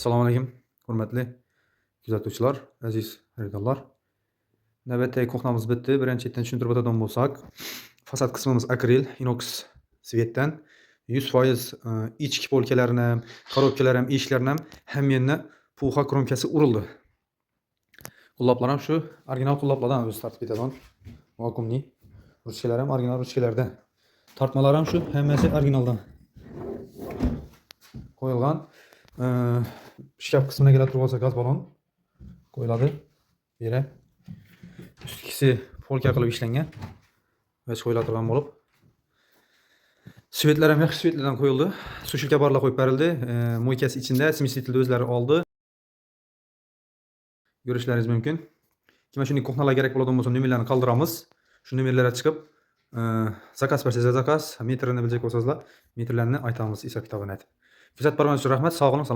Assalomu alaykum, hurmatli kuzatuvchilar, aziz xaridorlar. Navbatdagi ko'hnamiz bitdi. Birinchidan tushuntirib o'tadigan bo'lsak, fasad qismimiz akril inox svetdan 100% ichki polkalarni ham, korobkalar ham, eshiklarni ham hamma puxa kromkasi urildi. Qulloblar ham shu original qulloblardan o'zi tartib etadigan vakuumli ruchkalar ham original ruchkalarda. Tortmalar ham shu hammasi originaldan qo'yilgan. Shkaf qismine kelib turib olsa gaz balon qo'yiladi. Bu yerga ustkisi polka qilib ishlangan va qo'yiladigan bo'lib, svetlar ham yaxshi svetlardan qo'yildi. Sushilka barlar qo'yib berildi. Mo'ykasi ichida smesitilni o'zlari oldi. Ko'rishlaringiz mumkin. Kimga shunday ko'hnalar kerak bo'ladigan bo'lsa, nomerlarni qoldiramiz. Shu nomerlarga chiqib, zakaz bersangiz zakaz, metrini bilecek bo'lsangiz, metrlarni aytamiz, hisob kitobini aytib. Kuzatib borganingiz uchun rahmat. Sog' bo'ling.